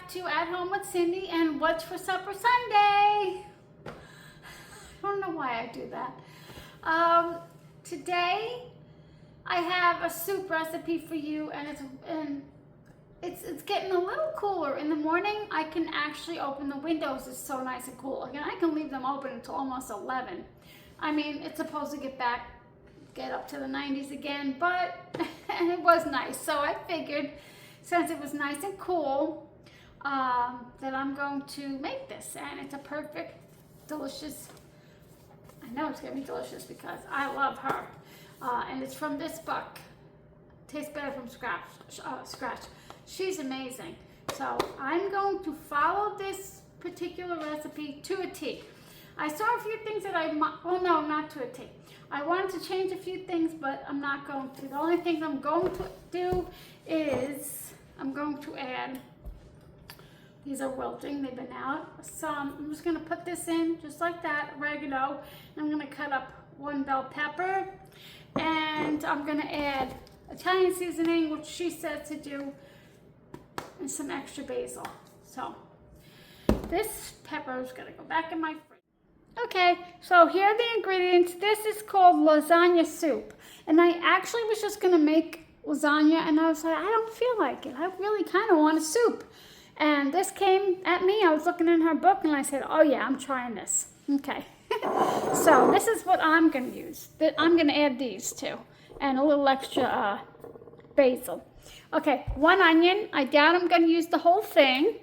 to At Home with Cindy and What's for Supper Sunday. I don't know why I do that. Today I have a soup recipe for you, and it's getting a little cooler. In the morning I can actually open the windows. It's so nice and cool. Again, I can leave them open until almost 11. I mean, it's supposed to get up to the 90s again, but and it was nice. So I figured, since it was nice and cool, that I'm going to make this, and it's a perfect, delicious. I know it's gonna be delicious because I love her, and it's from this book. Tastes better from scratch. She's amazing. So I'm going to follow this particular recipe to a T. I saw a few things that well, no, not to a T. I wanted to change a few things, but I'm not going to. The only thing I'm going to do is I'm going to add, these are wilting, they've been out. Some, I'm just gonna put this in just like that, oregano. And I'm gonna cut up 1 bell pepper, and I'm gonna add Italian seasoning, which she said to do, and some extra basil. So this pepper is gonna go back in my fridge. Okay, so here are the ingredients. This is called lasagna soup. And I actually was just gonna make lasagna, and I was like, I don't feel like it. I really kind of want a soup. And this came at me. I was looking in her book, and I said, oh yeah, I'm trying this. Okay. So this is what I'm gonna use. I'm gonna add these too, and a little extra basil. Okay, 1 onion. I doubt I'm gonna use the whole thing.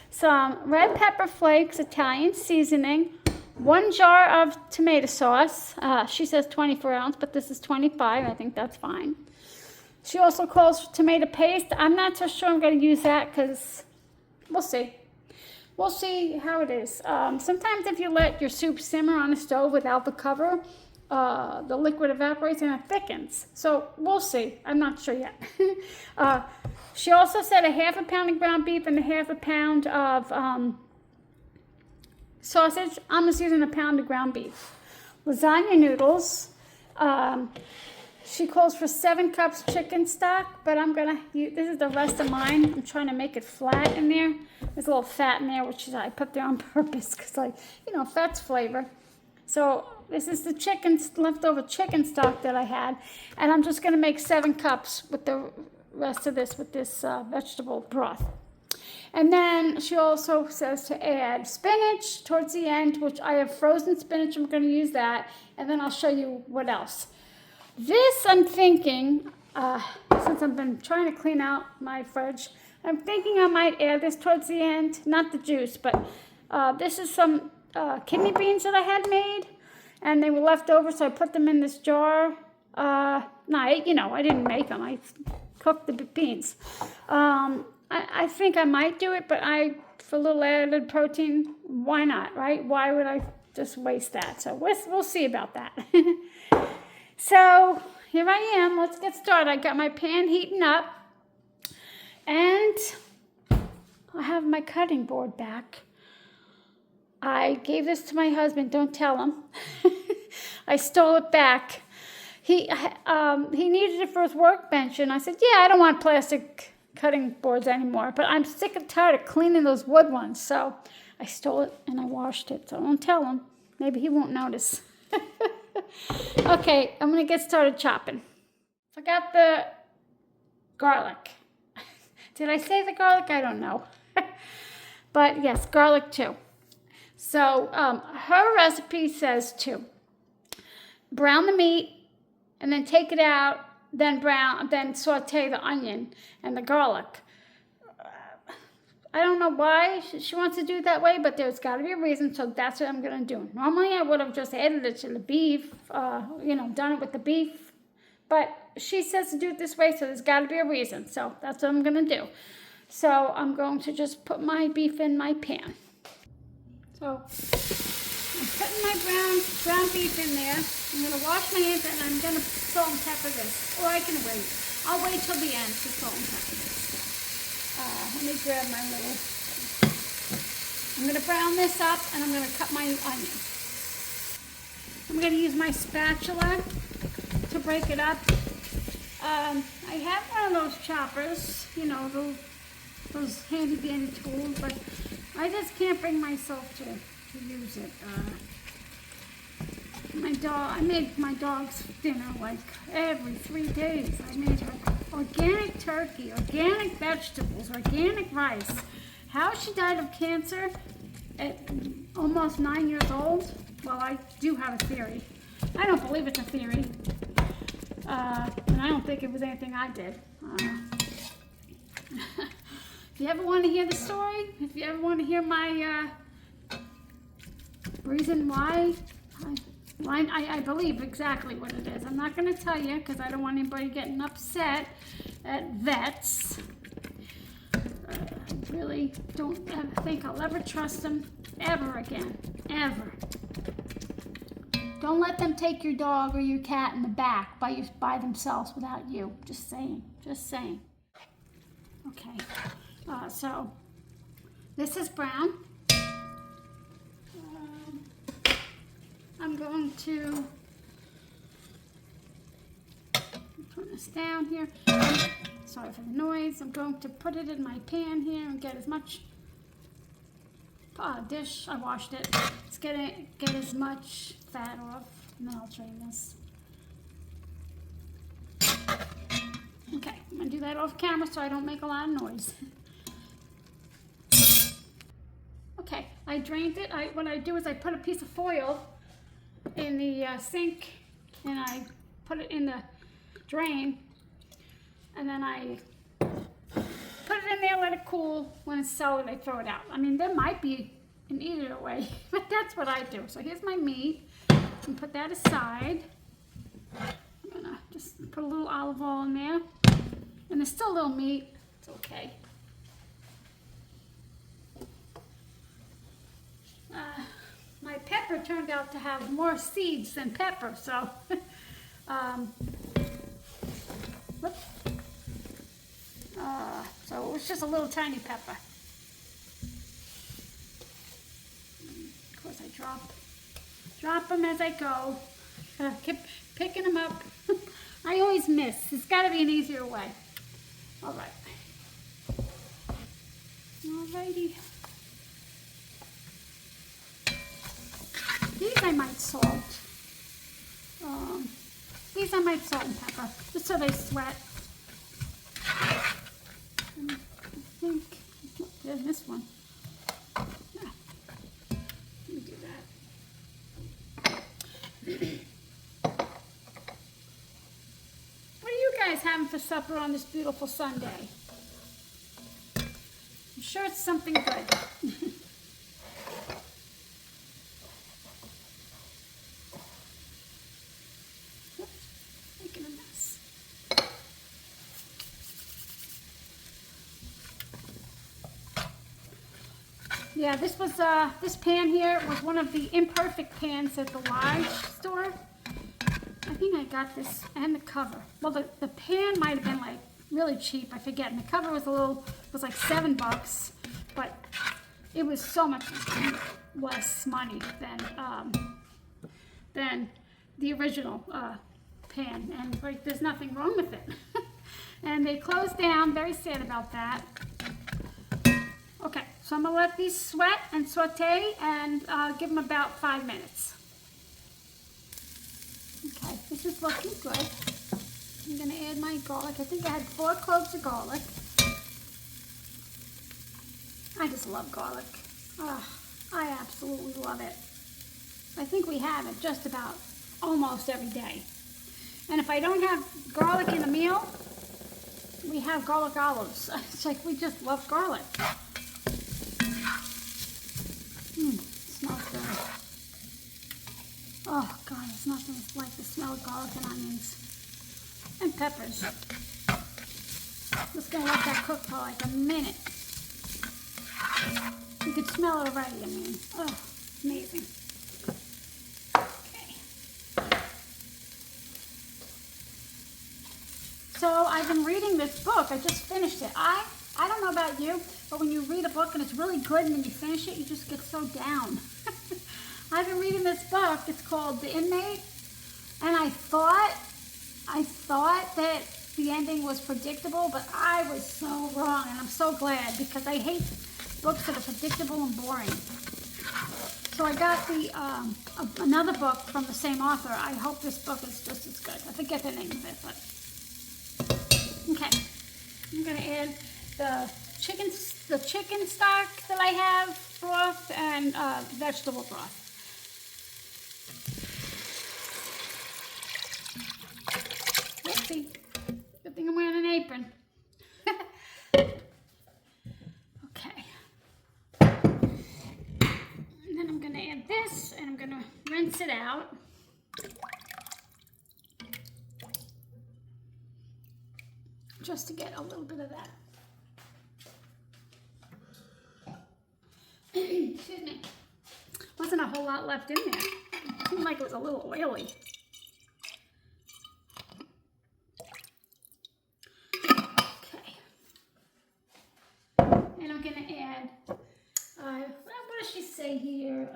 Some red pepper flakes, Italian seasoning, 1 jar of tomato sauce. She says 24 ounce, but this is 25. I think that's fine. She also calls for tomato paste. I'm not so sure I'm going to use that because we'll see. We'll see how it is. Sometimes if you let your soup simmer on the stove without the cover, the liquid evaporates and it thickens. So we'll see. I'm not sure yet. She also said a 1/2 pound of ground beef and a 1/2 pound of sausage. I'm just using a pound of ground beef. Lasagna noodles. She calls for 7 cups chicken stock, but I'm gonna use, this is the rest of mine. I'm trying to make it flat in there. There's a little fat in there, which I put there on purpose because, like, you know, fat's flavor. So this is the leftover chicken stock that I had, and I'm just gonna make 7 cups with the rest of this with this vegetable broth. And then she also says to add spinach towards the end, which I have frozen spinach. I'm going to use that, and then I'll show you what else. This, I'm thinking, since I've been trying to clean out my fridge, I'm thinking I might add this towards the end. Not the juice, but this is some kidney beans that I had made, and they were left over, so I put them in this jar. I didn't make them. I cooked the beans. I think I might do it, but for a little added protein, why not, right? Why would I just waste that? So we'll see about that. So here I am. Let's get started. I got my pan heating up, and I have my cutting board back. I gave this to my husband. Don't tell him. I stole it back. He needed it for his workbench, and I said, yeah, I don't want plastic cutting boards anymore, but I'm sick and tired of cleaning those wood ones, so I stole it and I washed it. So don't tell him. Maybe he won't notice. Okay, I'm gonna get started chopping. Forgot the garlic. Did I say the garlic? I don't know. But yes, garlic too. So her recipe says to brown the meat and then take it out, then saute the onion and the garlic. I don't know why she wants to do it that way, but there's got to be a reason, so that's what I'm going to do. Normally, I would have just added it to the beef, done it with the beef, but she says to do it this way, so there's got to be a reason, so that's what I'm going to do. So I'm going to just put my beef in my pan. So I'm putting my brown beef in there. I'm going to wash my hands, and I'm going to salt and pepper this, or I can wait. I'll wait till the end to salt and pepper this. Let me grab my little, I'm going to brown this up, and I'm going to cut my onion. I'm going to use my spatula to break it up. I have one of those choppers, those handy dandy tools, but I just can't bring myself to use it. I made my dog's dinner like every 3 days. I made her organic turkey, organic vegetables, organic rice. How she died of cancer at almost 9 years old? Well, I do have a theory. I don't believe it's a theory. And I don't think it was anything I did. If you ever want to hear the story, if you ever want to hear my reason why, I believe exactly what it is. I'm not going to tell you because I don't want anybody getting upset at vets. I really don't think I'll ever trust them ever again. Ever. Don't let them take your dog or your cat in the back by themselves without you. Just saying. Just saying. Okay. So this is brown. I'm going to turn this down here. Sorry for the noise. I'm going to put it in my pan here and get as much dish. I washed it. Let's get as much fat off, and then I'll drain this. Okay, I'm gonna do that off camera so I don't make a lot of noise. Okay, I drained it. What I do is I put a piece of foil in the sink, and I put it in the drain, and then I put it in there, let it cool. When it's solid, I throw it out. I mean, there might be an easier way, but that's what I do. So here's my meat, and put that aside. I'm gonna just put a little olive oil in there, and there's still a little meat. It's okay. My pepper turned out to have more seeds than pepper, so so it was just a little tiny pepper. Of course, I drop them as I go. Keep picking them up. I always miss. There's got to be an easier way. All right. Alrighty. These I might salt. These I might salt and pepper, just so they sweat. And I think, there's this one. Yeah. Let me do that. What are you guys having for supper on this beautiful Sunday? I'm sure it's something good. Yeah, this pan here was one of the imperfect pans at the large store. I think I got this and the cover. Well, the pan might have been like really cheap, I forget. And the cover was like $7, but it was so much less money than the original pan. And like, there's nothing wrong with it. And they closed down, very sad about that. Okay, so I'm gonna let these sweat and saute and give them about 5 minutes. Okay, this is looking good. I'm gonna add my garlic. I think I had 4 cloves of garlic. I just love garlic. Oh, I absolutely love it. I think we have it just about almost every day. And if I don't have garlic in the meal, we have garlic olives. It's like we just love garlic. Smells good. Oh God, there's nothing like the smell of garlic and onions. And peppers. Just gonna let that cook for like a minute. You can smell it already, I mean. Oh, amazing. Okay. So I've been reading this book. I just finished it. I don't know about you, but when you read a book and it's really good and then you finish it, you just get so down. I've been reading this book. It's called The Inmate, and I thought that the ending was predictable, but I was so wrong, and I'm so glad because I hate books that are predictable and boring. So I got the another book from the same author. I hope this book is just as good. I forget the name of it, but okay. I'm gonna add the chicken stock that I have broth and vegetable broth. Oopsie. Good thing I'm wearing an apron. Okay. And then I'm gonna add this and I'm gonna rinse it out. Just to get a little bit of that. Excuse me. Wasn't a whole lot left in there. It seemed like it was a little oily. Okay. And I'm gonna add, what does she say here?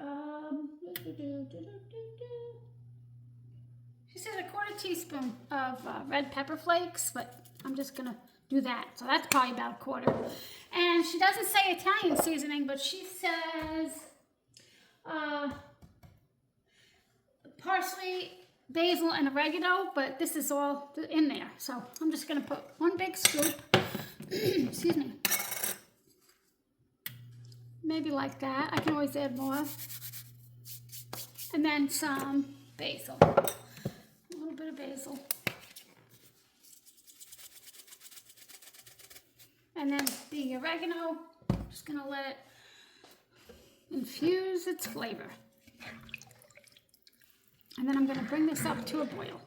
She says a quarter teaspoon of red pepper flakes, but I'm just gonna do that. So that's probably about a quarter. And she doesn't say Italian seasoning, but she says parsley, basil, and oregano, but this is all in there. So I'm just gonna put one big scoop, excuse me, maybe like that. I can always add more. And then some basil, a little bit of basil. And then the oregano, just gonna let it infuse its flavor. And then I'm gonna bring this up to a boil.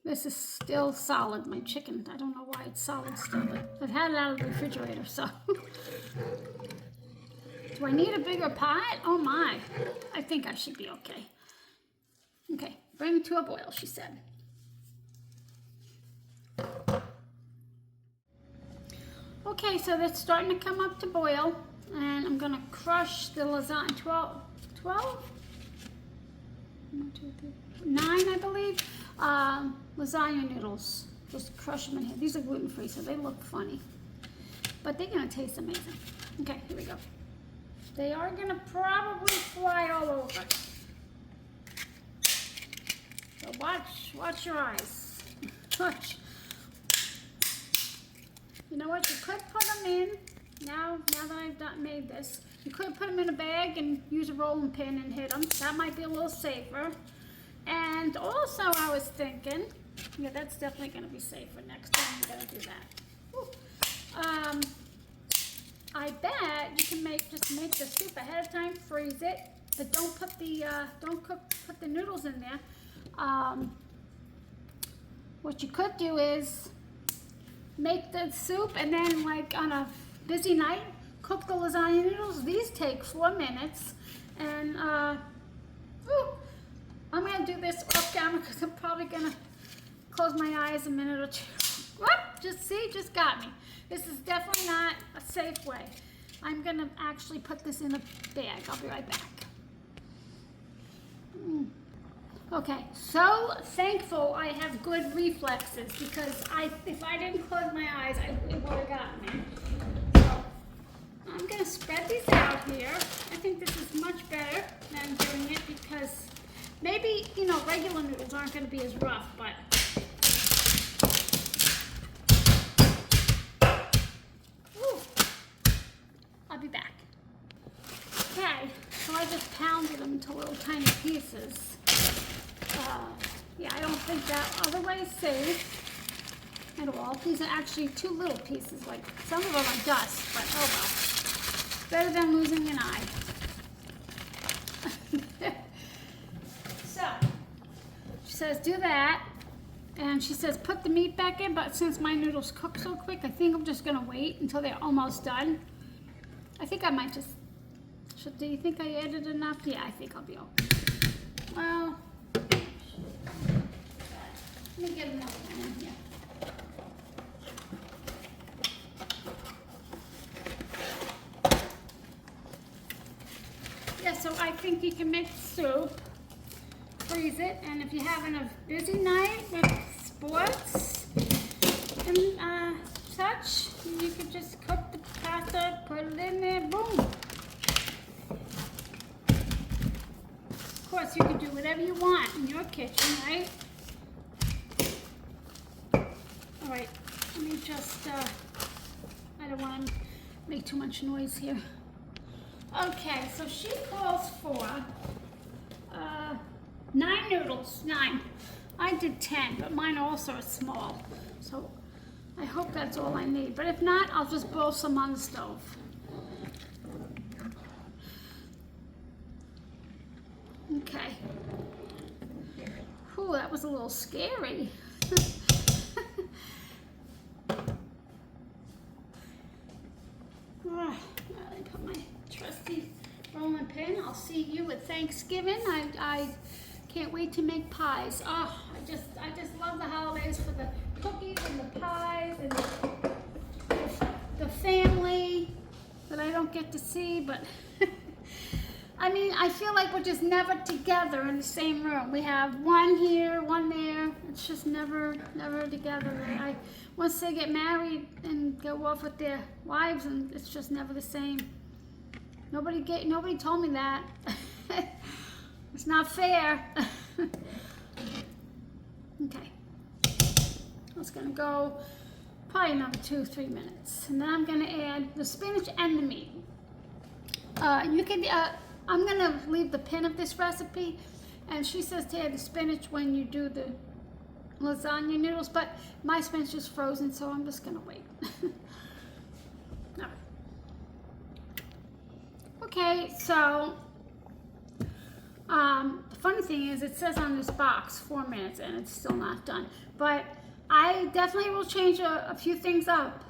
This is still solid, my chicken. I don't know why it's solid still, but I've had it out of the refrigerator, so. Do I need a bigger pot? Oh my, I think I should be okay. Okay, bring it to a boil, she said. Okay, so that's starting to come up to boil, and I'm gonna crush the lasagna, 12? 1, 2, 3, 9, I believe, lasagna noodles. Just crush them in here. These are gluten-free, so they look funny, but they're gonna taste amazing. Okay, here we go. They are gonna probably fly all over. So watch your eyes. Watch. You know what? You could put them in, now that I've made this, you could put them in a bag and use a rolling pin and hit them. That might be a little safer. And also I was thinking, yeah, that's definitely going to be safer next time you're going to do that. I bet you can just make the soup ahead of time, freeze it, but don't put the put the noodles in there. What you could do is make the soup and then, like on a busy night, cook the lasagna noodles. These take 4 minutes, and I'm gonna do this off camera because I'm probably gonna close my eyes a minute or two. What? Just got me. This is definitely not a safe way. I'm gonna actually put this in a bag. I'll be right back. Okay, so thankful I have good reflexes because if I didn't close my eyes, it would have gotten me. So I'm gonna spread these out here. I think this is much better than doing it because maybe, regular noodles aren't gonna be as rough, but I'll be back. Okay, so I just pounded them into little tiny pieces. Yeah, I don't think that other way is safe at all. These are actually 2 little pieces. Like, some of them are dust, but oh well. Better than losing an eye. So, she says do that. And she says put the meat back in, but since my noodles cook so quick, I think I'm just going to wait until they're almost done. I think I might just... do you think I added enough? Yeah, I think I'll be okay. Well... let me get another one in here. Yeah, so I think you can make soup, freeze it, and if you're having a busy night with sports, much. You can just cook the pasta, put it in there, boom. Of course, you can do whatever you want in your kitchen, right? All right, let me just, I don't want to make too much noise here. Okay, so she calls for 9 noodles, 9. I did 10, but mine also are small. So I hope that's all I need. But if not, I'll just boil some on the stove. Okay. Ooh, that was a little scary. I put my trusty rolling pin. I'll see you at Thanksgiving. I can't wait to make pies. Oh, I just love the holidays for the cookies and the pies and the family that I don't get to see, but I mean, I feel like we're just never together in the same room. We have one here, one there. It's just never together. Once they get married and go off with their wives, and it's just never the same. Nobody told me that. It's not fair. Okay. I was gonna go probably another 2-3 minutes, and then I'm gonna add the spinach and the meat. You can. I'm gonna leave the pin of this recipe, and she says to add the spinach when you do the lasagna noodles, but my spinach is frozen, so I'm just gonna wait. All right. Okay, so the funny thing is it says on this box 4 minutes and it's still not done, but I definitely will change a few things up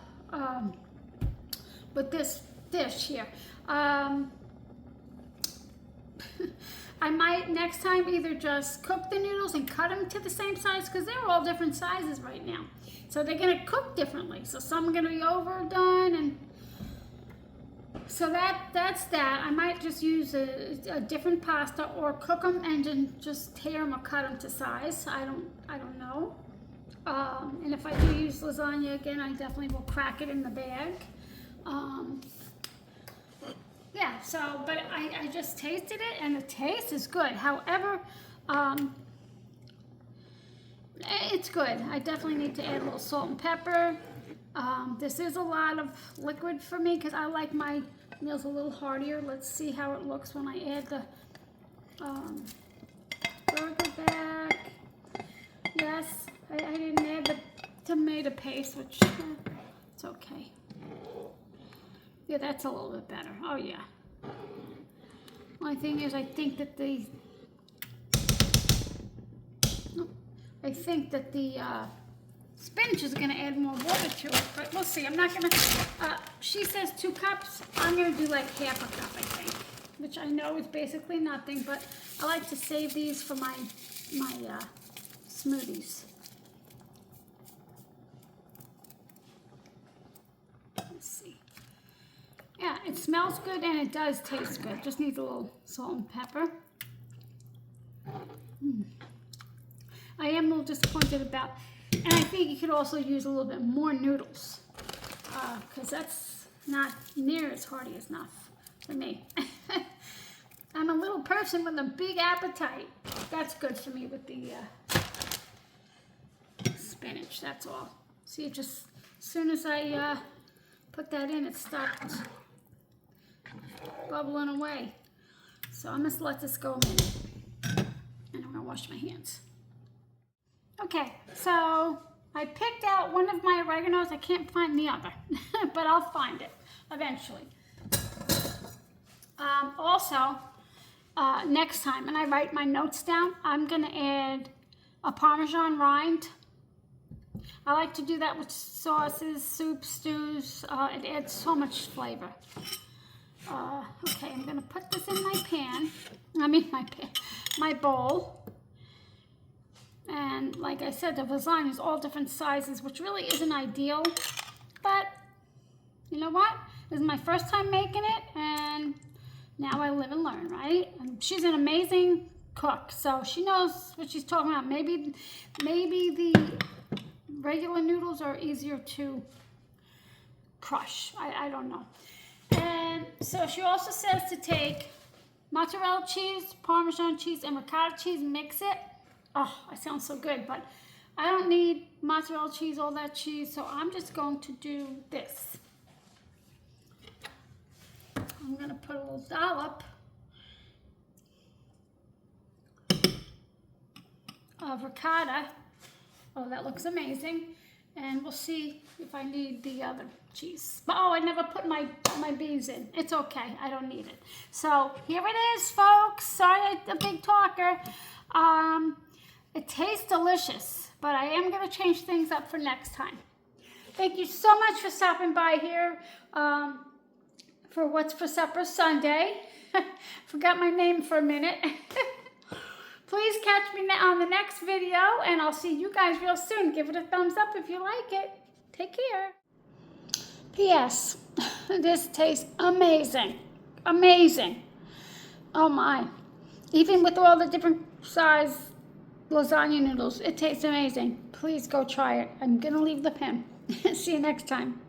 with this dish here. I might next time either just cook the noodles and cut them to the same size, because they're all different sizes right now. So they're gonna cook differently. So some are gonna be overdone, and so that's that. I might just use a different pasta, or cook them and then just tear them or cut them to size. I don't know. And if I do use lasagna again, I definitely will crack it in the bag. Yeah, so, but I just tasted it, and the taste is good. However, it's good. I definitely need to add a little salt and pepper. This is a lot of liquid for me, because I like my meals a little heartier. Let's see how it looks when I add the burger back. Yes, I didn't add the tomato paste, which it's okay. Yeah, that's a little bit better. Oh yeah. Only thing is, I think that the spinach is going to add more water to it, but we'll see. I'm not going to. She says 2 cups. I'm going to do like half a cup, I think, which I know is basically nothing, but I like to save these for my smoothies. Let's see. Yeah, it smells good and it does taste good. Just needs a little salt and pepper. I am a little disappointed about, and I think you could also use a little bit more noodles, because that's not near as hearty enough for me. I'm a little person with a big appetite. That's good for me with the spinach, that's all. See, just as soon as I put that in, it stopped bubbling away. So I'm just let this go a minute, and I'm gonna wash my hands. Okay, so I picked out one of my oreganos. I can't find the other, but I'll find it eventually. Also, next time, and I write my notes down, I'm gonna add a Parmesan rind. I like to do that with sauces, soups, stews. It adds so much flavor. Okay, I'm gonna put this in my pan. My bowl. And like I said, the lasagna is all different sizes, which really isn't ideal. But you know what? This is my first time making it, and now I live and learn, right? And she's an amazing cook, so she knows what she's talking about. Maybe the regular noodles are easier to crush. I don't know. And so she also says to take mozzarella cheese, Parmesan cheese, and ricotta cheese, mix it. Oh, it sounds so good, but I don't need mozzarella cheese, all that cheese, so I'm just going to do this. I'm gonna put a little dollop of ricotta. Oh, that looks amazing. And we'll see if I need the other cheese. But oh, I never put my beans in. It's okay, I don't need it. So here it is, folks. Sorry, I'm a big talker. It tastes delicious, but I am gonna change things up for next time. Thank you so much for stopping by here for What's for Supper Sunday. Forgot my name for a minute. Please catch me on the next video, and I'll see you guys real soon. Give it a thumbs up if you like it. Take care. P.S. This tastes amazing. Amazing. Oh my. Even with all the different size lasagna noodles, it tastes amazing. Please go try it. I'm going to leave the pin. See you next time.